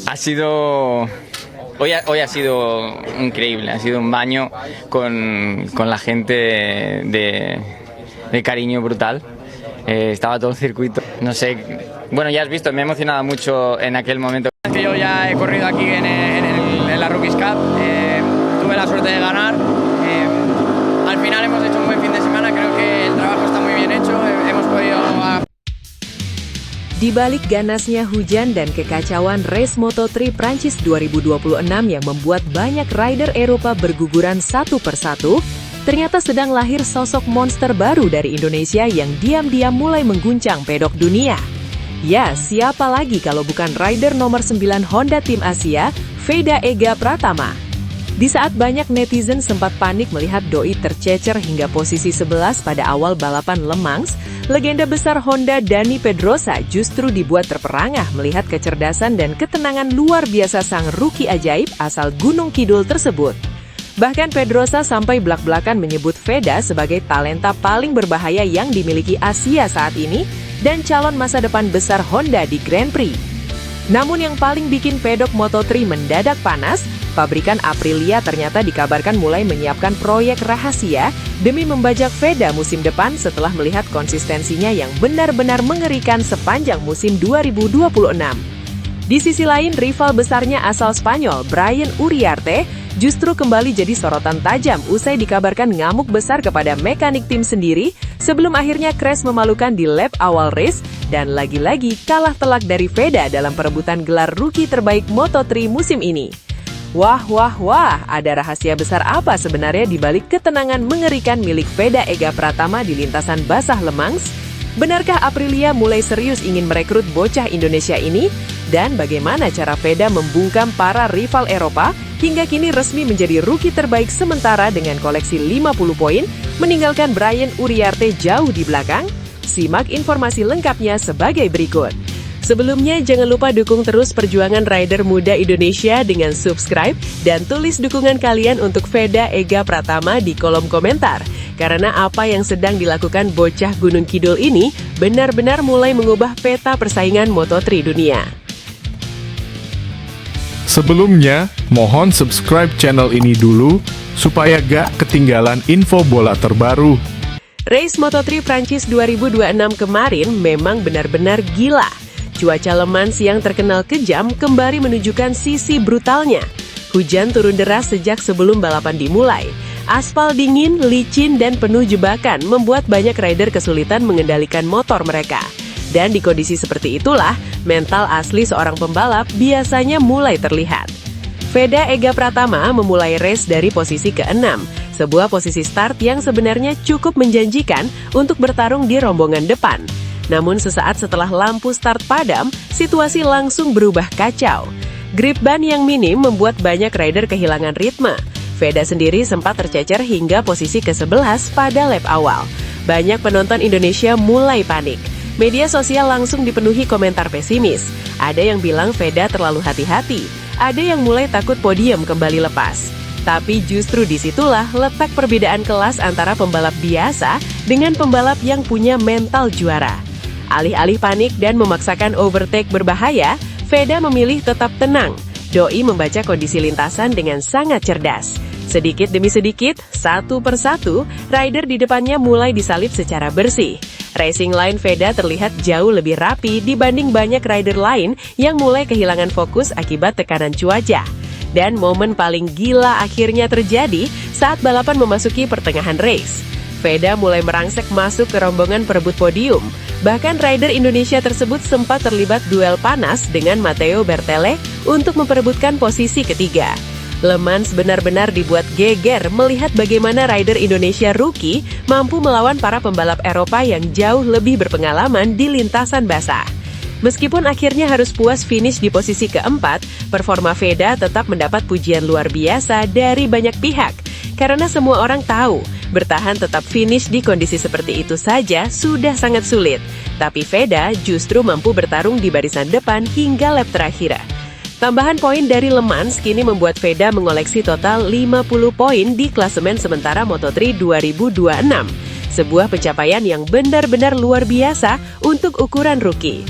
Ha sido... Hoy ha sido increíble, ha sido un baño con la gente de cariño brutal. Estaba todo el circuito, no sé, bueno, ya has visto, me he emocionado mucho en aquel momento. Que yo ya he corrido aquí en la Rookies Cup, tuve la suerte de ganar. Al final hemos hecho un buen fin de semana, creo que el trabajo está muy bien hecho, hemos podido... Di balik ganasnya hujan dan kekacauan race Moto3 Prancis 2026 yang membuat banyak rider Eropa berguguran satu persatu, ternyata sedang lahir sosok monster baru dari Indonesia yang diam-diam mulai mengguncang pedok dunia. Ya, siapa lagi kalau bukan rider nomor 9 Honda Tim Asia, Veda Ega Pratama. Di saat banyak netizen sempat panik melihat doi tercecer hingga posisi 11 pada awal balapan Le Mans, legenda besar Honda Dani Pedrosa justru dibuat terperangah melihat kecerdasan dan ketenangan luar biasa sang rookie ajaib asal Gunung Kidul tersebut. Bahkan Pedrosa sampai belak-belakan menyebut Veda sebagai talenta paling berbahaya yang dimiliki Asia saat ini dan calon masa depan besar Honda di Grand Prix. Namun yang paling bikin pedok Moto3 mendadak panas, pabrikan Aprilia ternyata dikabarkan mulai menyiapkan proyek rahasia demi membajak Veda musim depan setelah melihat konsistensinya yang benar-benar mengerikan sepanjang musim 2026. Di sisi lain, rival besarnya asal Spanyol, Brian Uriarte, justru kembali jadi sorotan tajam usai dikabarkan ngamuk besar kepada mekanik tim sendiri sebelum akhirnya crash memalukan di lap awal race dan lagi-lagi kalah telak dari Veda dalam perebutan gelar rookie terbaik Moto3 musim ini. Wah, ada rahasia besar apa sebenarnya di balik ketenangan mengerikan milik Veda Ega Pratama di lintasan basah Le Mans? Benarkah Aprilia mulai serius ingin merekrut bocah Indonesia ini? Dan bagaimana cara Veda membungkam para rival Eropa hingga kini resmi menjadi rookie terbaik sementara dengan koleksi 50 poin, meninggalkan Brian Uriarte jauh di belakang? Simak informasi lengkapnya sebagai berikut. Sebelumnya, jangan lupa dukung terus perjuangan rider muda Indonesia dengan subscribe dan tulis dukungan kalian untuk Veda Ega Pratama di kolom komentar. Karena apa yang sedang dilakukan bocah Gunung Kidul ini benar-benar mulai mengubah peta persaingan Moto3 dunia. Sebelumnya, mohon subscribe channel ini dulu supaya gak ketinggalan info bola terbaru. Race Moto3 Prancis 2026 kemarin memang benar-benar gila. Cuaca Le Mans yang terkenal kejam kembali menunjukkan sisi brutalnya. Hujan turun deras sejak sebelum balapan dimulai. Aspal dingin, licin, dan penuh jebakan membuat banyak rider kesulitan mengendalikan motor mereka. Dan di kondisi seperti itulah, mental asli seorang pembalap biasanya mulai terlihat. Veda Ega Pratama memulai race dari posisi ke-6, sebuah posisi start yang sebenarnya cukup menjanjikan untuk bertarung di rombongan depan. Namun sesaat setelah lampu start padam, situasi langsung berubah kacau. Grip ban yang minim membuat banyak rider kehilangan ritme. Veda sendiri sempat tercecer hingga posisi ke-11 pada lap awal. Banyak penonton Indonesia mulai panik. Media sosial langsung dipenuhi komentar pesimis. Ada yang bilang Veda terlalu hati-hati. Ada yang mulai takut podium kembali lepas. Tapi justru disitulah letak perbedaan kelas antara pembalap biasa dengan pembalap yang punya mental juara. Alih-alih panik dan memaksakan overtake berbahaya, Veda memilih tetap tenang. Doi membaca kondisi lintasan dengan sangat cerdas. Sedikit demi sedikit, satu persatu, rider di depannya mulai disalip secara bersih. Racing line Veda terlihat jauh lebih rapi dibanding banyak rider lain yang mulai kehilangan fokus akibat tekanan cuaca. Dan momen paling gila akhirnya terjadi saat balapan memasuki pertengahan race. Veda mulai merangsek masuk ke rombongan perebut podium. Bahkan rider Indonesia tersebut sempat terlibat duel panas dengan Matteo Bertele untuk memperebutkan posisi ketiga. Le Mans benar-benar dibuat geger melihat bagaimana rider Indonesia rookie mampu melawan para pembalap Eropa yang jauh lebih berpengalaman di lintasan basah. Meskipun akhirnya harus puas finish di posisi keempat, performa Veda tetap mendapat pujian luar biasa dari banyak pihak. Karena semua orang tahu, bertahan tetap finish di kondisi seperti itu saja sudah sangat sulit. Tapi Veda justru mampu bertarung di barisan depan hingga lap terakhir. Tambahan poin dari Le Mans kini membuat Veda mengoleksi total 50 poin di klasemen sementara Moto3 2026. Sebuah pencapaian yang benar-benar luar biasa untuk ukuran rookie.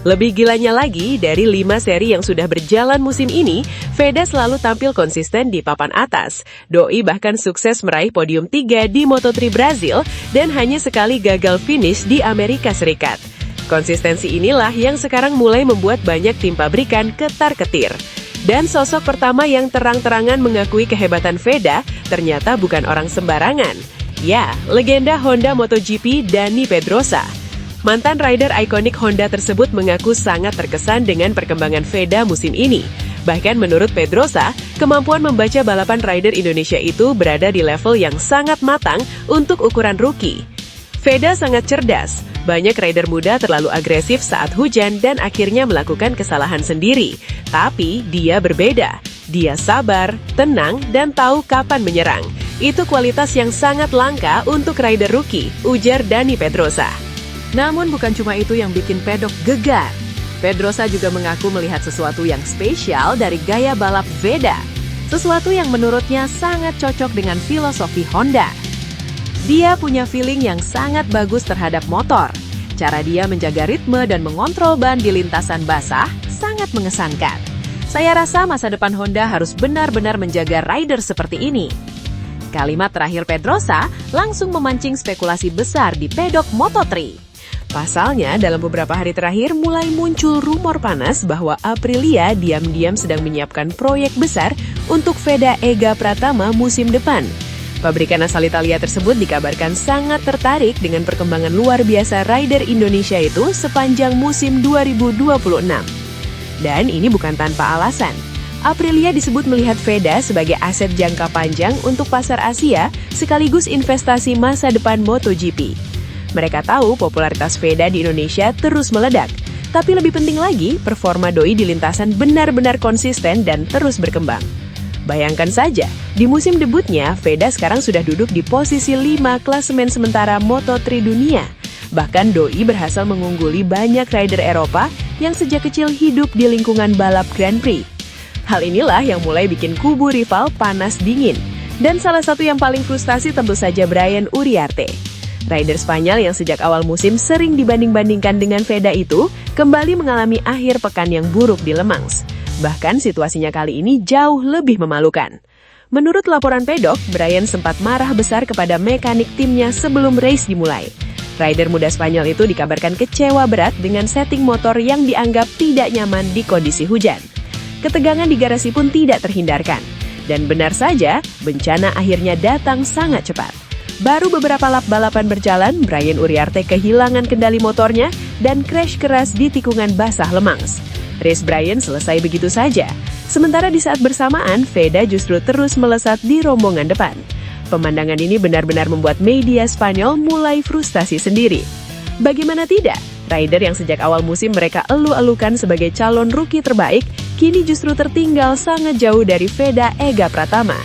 Lebih gilanya lagi, dari 5 seri yang sudah berjalan musim ini, Veda selalu tampil konsisten di papan atas. Doi bahkan sukses meraih podium 3 di Moto3 Brazil dan hanya sekali gagal finish di Amerika Serikat. Konsistensi inilah yang sekarang mulai membuat banyak tim pabrikan ketar-ketir. Dan sosok pertama yang terang-terangan mengakui kehebatan Veda ternyata bukan orang sembarangan. Ya, legenda Honda MotoGP Dani Pedrosa. Mantan rider ikonik Honda tersebut mengaku sangat terkesan dengan perkembangan Veda musim ini. Bahkan menurut Pedrosa, kemampuan membaca balapan rider Indonesia itu berada di level yang sangat matang untuk ukuran rookie. Veda sangat cerdas, banyak rider muda terlalu agresif saat hujan dan akhirnya melakukan kesalahan sendiri. Tapi dia berbeda, dia sabar, tenang, dan tahu kapan menyerang. Itu kualitas yang sangat langka untuk rider rookie, ujar Dani Pedrosa. Namun bukan cuma itu yang bikin pedok gegar. Pedrosa juga mengaku melihat sesuatu yang spesial dari gaya balap Veda. Sesuatu yang menurutnya sangat cocok dengan filosofi Honda. Dia punya feeling yang sangat bagus terhadap motor. Cara dia menjaga ritme dan mengontrol ban di lintasan basah sangat mengesankan. Saya rasa masa depan Honda harus benar-benar menjaga rider seperti ini. Kalimat terakhir Pedrosa langsung memancing spekulasi besar di pedok Moto3. Pasalnya, dalam beberapa hari terakhir mulai muncul rumor panas bahwa Aprilia diam-diam sedang menyiapkan proyek besar untuk Veda Ega Pratama musim depan. Pabrikan asal Italia tersebut dikabarkan sangat tertarik dengan perkembangan luar biasa rider Indonesia itu sepanjang musim 2026. Dan ini bukan tanpa alasan. Aprilia disebut melihat Veda sebagai aset jangka panjang untuk pasar Asia sekaligus investasi masa depan MotoGP. Mereka tahu popularitas Veda di Indonesia terus meledak. Tapi lebih penting lagi, performa Doi di lintasan benar-benar konsisten dan terus berkembang. Bayangkan saja, di musim debutnya, Veda sekarang sudah duduk di posisi 5 klasemen sementara Moto3 dunia. Bahkan Doi berhasil mengungguli banyak rider Eropa yang sejak kecil hidup di lingkungan balap Grand Prix. Hal inilah yang mulai bikin kubu rival panas dingin. Dan salah satu yang paling frustasi tentu saja Brian Uriarte. Rider Spanyol yang sejak awal musim sering dibanding-bandingkan dengan Veda itu kembali mengalami akhir pekan yang buruk di Le Mans. Bahkan situasinya kali ini jauh lebih memalukan. Menurut laporan pedok, Brian sempat marah besar kepada mekanik timnya sebelum race dimulai. Rider muda Spanyol itu dikabarkan kecewa berat dengan setting motor yang dianggap tidak nyaman di kondisi hujan. Ketegangan di garasi pun tidak terhindarkan. Dan benar saja, bencana akhirnya datang sangat cepat. Baru beberapa lap balapan berjalan, Brian Uriarte kehilangan kendali motornya dan crash keras di tikungan basah Le Mans. Race Brian selesai begitu saja. Sementara di saat bersamaan, Veda justru terus melesat di rombongan depan. Pemandangan ini benar-benar membuat media Spanyol mulai frustasi sendiri. Bagaimana tidak? Rider yang sejak awal musim mereka elu-elukan sebagai calon rookie terbaik, kini justru tertinggal sangat jauh dari Veda Ega Pratama.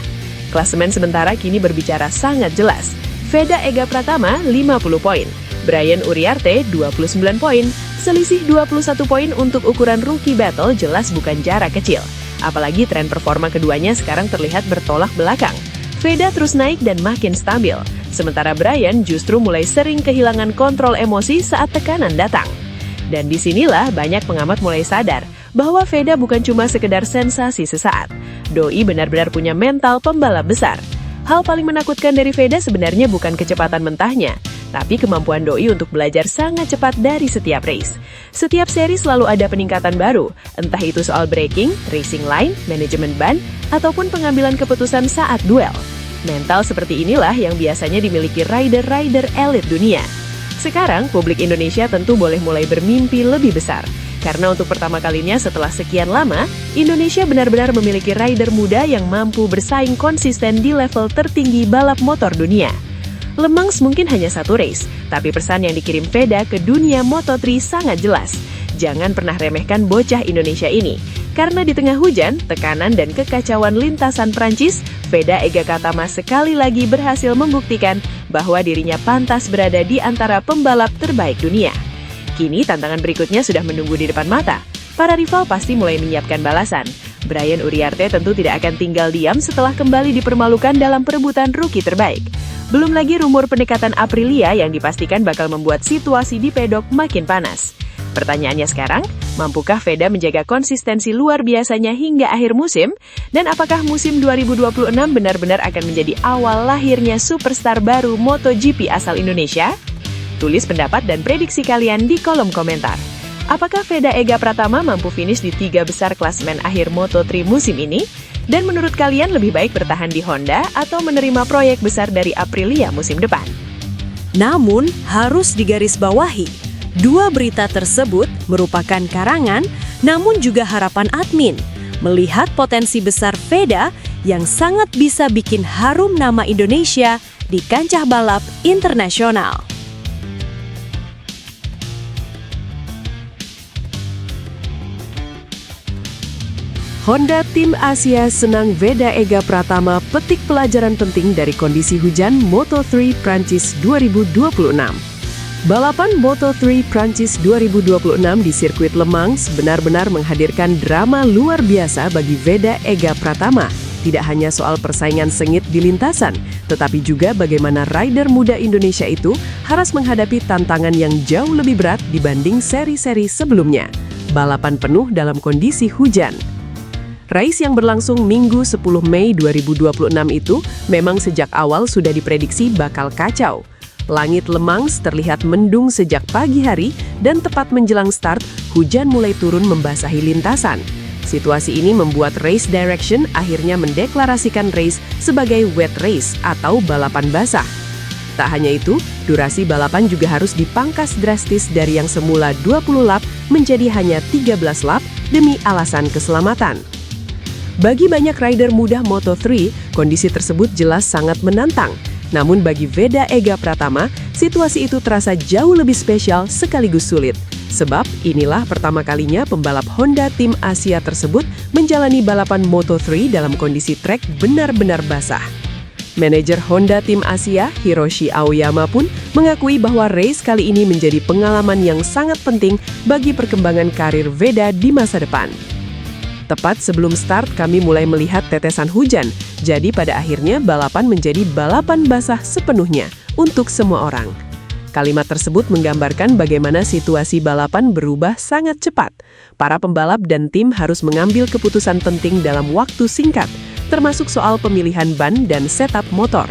Klasemen sementara kini berbicara sangat jelas. Veda Ega Pratama 50 poin, Brian Uriarte 29 poin, selisih 21 poin untuk ukuran rookie battle jelas bukan jarak kecil. Apalagi tren performa keduanya sekarang terlihat bertolak belakang. Veda terus naik dan makin stabil, sementara Brian justru mulai sering kehilangan kontrol emosi saat tekanan datang. Dan disinilah banyak pengamat mulai sadar bahwa Veda bukan cuma sekedar sensasi sesaat. Doi benar-benar punya mental pembalap besar. Hal paling menakutkan dari Veda sebenarnya bukan kecepatan mentahnya, tapi kemampuan Doi untuk belajar sangat cepat dari setiap race. Setiap seri selalu ada peningkatan baru, entah itu soal braking, racing line, manajemen ban, ataupun pengambilan keputusan saat duel. Mental seperti inilah yang biasanya dimiliki rider-rider elit dunia. Sekarang, publik Indonesia tentu boleh mulai bermimpi lebih besar. Karena untuk pertama kalinya setelah sekian lama, Indonesia benar-benar memiliki rider muda yang mampu bersaing konsisten di level tertinggi balap motor dunia. Le Mans mungkin hanya satu race, tapi pesan yang dikirim Veda ke dunia Moto3 sangat jelas. Jangan pernah remehkan bocah Indonesia ini. Karena di tengah hujan, tekanan dan kekacauan lintasan Prancis, Veda Ega Pratama sekali lagi berhasil membuktikan bahwa dirinya pantas berada di antara pembalap terbaik dunia. Kini tantangan berikutnya sudah menunggu di depan mata. Para rival pasti mulai menyiapkan balasan. Brian Uriarte tentu tidak akan tinggal diam setelah kembali dipermalukan dalam perebutan rookie terbaik. Belum lagi rumor pendekatan Aprilia yang dipastikan bakal membuat situasi di pedok makin panas. Pertanyaannya sekarang, mampukah Veda menjaga konsistensi luar biasanya hingga akhir musim? Dan apakah musim 2026 benar-benar akan menjadi awal lahirnya superstar baru MotoGP asal Indonesia? Tulis pendapat dan prediksi kalian di kolom komentar. Apakah Veda Ega Pratama mampu finish di 3 besar klasemen akhir Moto3 musim ini? Dan menurut kalian lebih baik bertahan di Honda atau menerima proyek besar dari Aprilia musim depan? Namun, harus digarisbawahi, dua berita tersebut merupakan karangan, namun juga harapan admin. Melihat potensi besar Veda yang sangat bisa bikin harum nama Indonesia di kancah balap internasional. Honda Tim Asia senang Veda Ega Pratama petik pelajaran penting dari kondisi hujan Moto3 Prancis 2026. Balapan Moto3 Prancis 2026 di sirkuit Le Mans benar-benar menghadirkan drama luar biasa bagi Veda Ega Pratama. Tidak hanya soal persaingan sengit di lintasan, tetapi juga bagaimana rider muda Indonesia itu harus menghadapi tantangan yang jauh lebih berat dibanding seri-seri sebelumnya. Balapan penuh dalam kondisi hujan. Race yang berlangsung Minggu 10 Mei 2026 itu memang sejak awal sudah diprediksi bakal kacau. Langit Le Mans terlihat mendung sejak pagi hari dan tepat menjelang start, hujan mulai turun membasahi lintasan. Situasi ini membuat Race Direction akhirnya mendeklarasikan race sebagai wet race atau balapan basah. Tak hanya itu, durasi balapan juga harus dipangkas drastis dari yang semula 20 lap menjadi hanya 13 lap demi alasan keselamatan. Bagi banyak rider muda Moto3, kondisi tersebut jelas sangat menantang. Namun bagi Veda Ega Pratama, situasi itu terasa jauh lebih spesial sekaligus sulit. Sebab inilah pertama kalinya pembalap Honda Tim Asia tersebut menjalani balapan Moto3 dalam kondisi trek benar-benar basah. Manajer Honda Tim Asia, Hiroshi Aoyama pun mengakui bahwa race kali ini menjadi pengalaman yang sangat penting bagi perkembangan karir Veda di masa depan. Tepat sebelum start kami mulai melihat tetesan hujan, jadi pada akhirnya balapan menjadi balapan basah sepenuhnya untuk semua orang. Kalimat tersebut menggambarkan bagaimana situasi balapan berubah sangat cepat. Para pembalap dan tim harus mengambil keputusan penting dalam waktu singkat, termasuk soal pemilihan ban dan setup motor.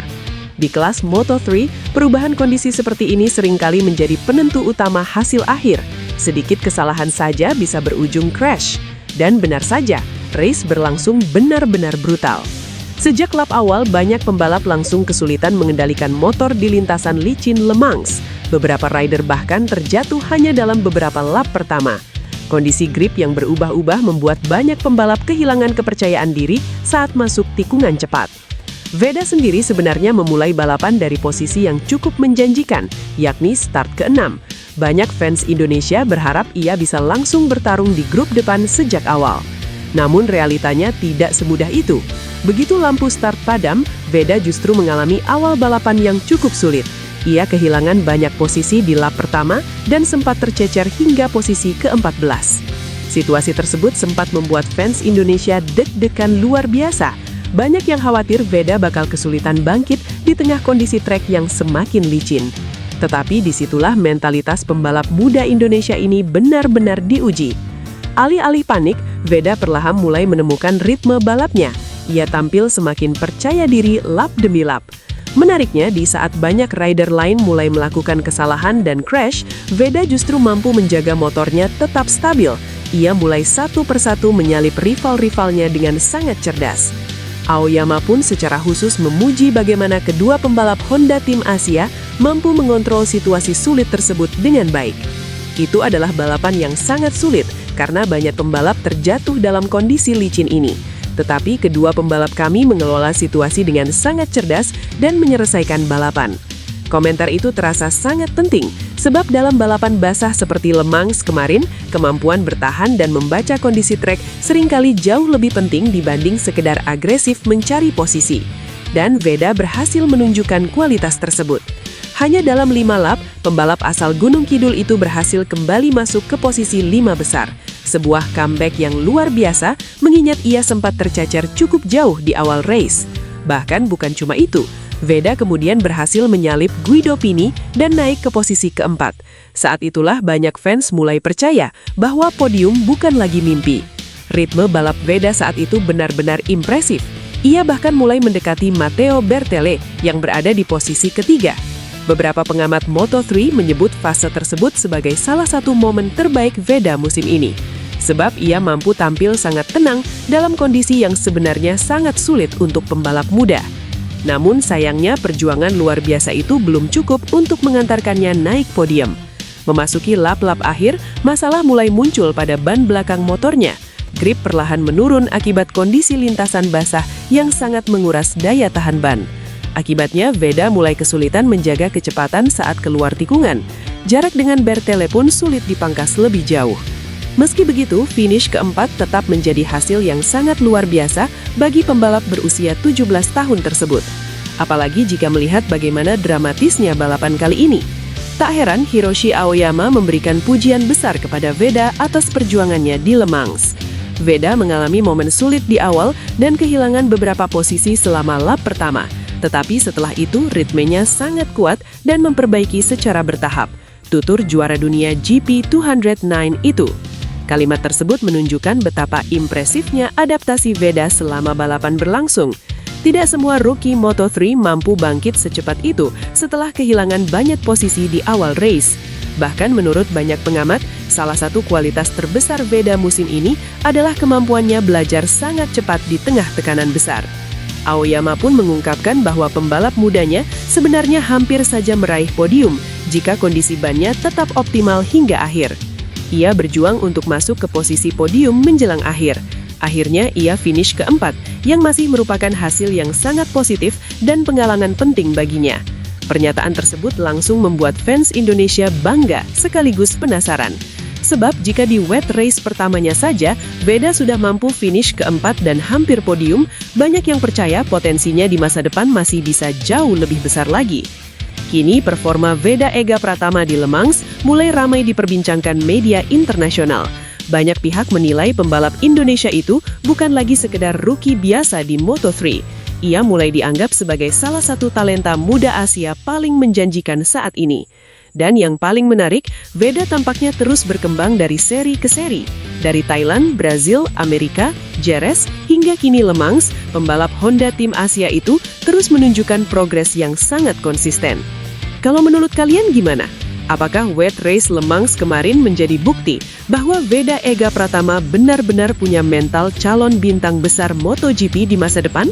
Di kelas Moto3, perubahan kondisi seperti ini seringkali menjadi penentu utama hasil akhir. Sedikit kesalahan saja bisa berujung crash. Dan benar saja, race berlangsung benar-benar brutal. Sejak lap awal, banyak pembalap langsung kesulitan mengendalikan motor di lintasan licin Le Mans. Beberapa rider bahkan terjatuh hanya dalam beberapa lap pertama. Kondisi grip yang berubah-ubah membuat banyak pembalap kehilangan kepercayaan diri saat masuk tikungan cepat. Veda sendiri sebenarnya memulai balapan dari posisi yang cukup menjanjikan, yakni start ke-6. Banyak fans Indonesia berharap ia bisa langsung bertarung di grup depan sejak awal. Namun realitanya tidak semudah itu. Begitu lampu start padam, Veda justru mengalami awal balapan yang cukup sulit. Ia kehilangan banyak posisi di lap pertama dan sempat tercecer hingga posisi ke-14. Situasi tersebut sempat membuat fans Indonesia deg-degan luar biasa. Banyak yang khawatir Veda bakal kesulitan bangkit di tengah kondisi trek yang semakin licin. Tetapi disitulah mentalitas pembalap muda Indonesia ini benar-benar diuji. Alih-alih panik, Veda perlahan mulai menemukan ritme balapnya. Ia tampil semakin percaya diri lap demi lap. Menariknya, di saat banyak rider lain mulai melakukan kesalahan dan crash, Veda justru mampu menjaga motornya tetap stabil. Ia mulai satu persatu menyalip rival-rivalnya dengan sangat cerdas. Aoyama pun secara khusus memuji bagaimana kedua pembalap Honda Tim Asia mampu mengontrol situasi sulit tersebut dengan baik. Itu adalah balapan yang sangat sulit karena banyak pembalap terjatuh dalam kondisi licin ini. Tetapi kedua pembalap kami mengelola situasi dengan sangat cerdas dan menyelesaikan balapan. Komentar itu terasa sangat penting, sebab dalam balapan basah seperti Le Mans kemarin, kemampuan bertahan dan membaca kondisi trek seringkali jauh lebih penting dibanding sekedar agresif mencari posisi. Dan Veda berhasil menunjukkan kualitas tersebut. Hanya dalam 5 lap, pembalap asal Gunung Kidul itu berhasil kembali masuk ke posisi 5 besar. Sebuah comeback yang luar biasa, mengingat ia sempat tercecer cukup jauh di awal race. Bahkan bukan cuma itu, Veda kemudian berhasil menyalip Guido Pini dan naik ke posisi keempat. Saat itulah banyak fans mulai percaya bahwa podium bukan lagi mimpi. Ritme balap Veda saat itu benar-benar impresif. Ia bahkan mulai mendekati Matteo Bertele yang berada di posisi ketiga. Beberapa pengamat Moto3 menyebut fase tersebut sebagai salah satu momen terbaik Veda musim ini. Sebab ia mampu tampil sangat tenang dalam kondisi yang sebenarnya sangat sulit untuk pembalap muda. Namun sayangnya perjuangan luar biasa itu belum cukup untuk mengantarkannya naik podium. Memasuki lap-lap akhir, masalah mulai muncul pada ban belakang motornya. Grip perlahan menurun akibat kondisi lintasan basah yang sangat menguras daya tahan ban. Akibatnya, Veda mulai kesulitan menjaga kecepatan saat keluar tikungan. Jarak dengan Bertele pun sulit dipangkas lebih jauh. Meski begitu, finish keempat tetap menjadi hasil yang sangat luar biasa bagi pembalap berusia 17 tahun tersebut. Apalagi jika melihat bagaimana dramatisnya balapan kali ini. Tak heran Hiroshi Aoyama memberikan pujian besar kepada Veda atas perjuangannya di Le Mans. Veda mengalami momen sulit di awal dan kehilangan beberapa posisi selama lap pertama. Tetapi setelah itu ritmenya sangat kuat dan memperbaiki secara bertahap. Tutur juara dunia GP209 itu. Kalimat tersebut menunjukkan betapa impresifnya adaptasi Veda selama balapan berlangsung. Tidak semua rookie Moto3 mampu bangkit secepat itu setelah kehilangan banyak posisi di awal race. Bahkan menurut banyak pengamat, salah satu kualitas terbesar Veda musim ini adalah kemampuannya belajar sangat cepat di tengah tekanan besar. Aoyama pun mengungkapkan bahwa pembalap mudanya sebenarnya hampir saja meraih podium jika kondisi bannya tetap optimal hingga akhir. Ia berjuang untuk masuk ke posisi podium menjelang akhir. Akhirnya ia finish keempat, yang masih merupakan hasil yang sangat positif dan pengalaman penting baginya. Pernyataan tersebut langsung membuat fans Indonesia bangga sekaligus penasaran. Sebab jika di wet race pertamanya saja, Veda sudah mampu finish keempat dan hampir podium, banyak yang percaya potensinya di masa depan masih bisa jauh lebih besar lagi. Kini performa Veda Ega Pratama di Le Mans mulai ramai diperbincangkan media internasional. Banyak pihak menilai pembalap Indonesia itu bukan lagi sekedar rookie biasa di Moto3. Ia mulai dianggap sebagai salah satu talenta muda Asia paling menjanjikan saat ini. Dan yang paling menarik, Veda tampaknya terus berkembang dari seri ke seri. Dari Thailand, Brazil, Amerika, Jerez, hingga kini Le Mans, pembalap Honda Tim Asia itu terus menunjukkan progres yang sangat konsisten. Kalau menurut kalian gimana? Apakah wet race Le Mans kemarin menjadi bukti bahwa Veda Ega Pratama benar-benar punya mental calon bintang besar MotoGP di masa depan?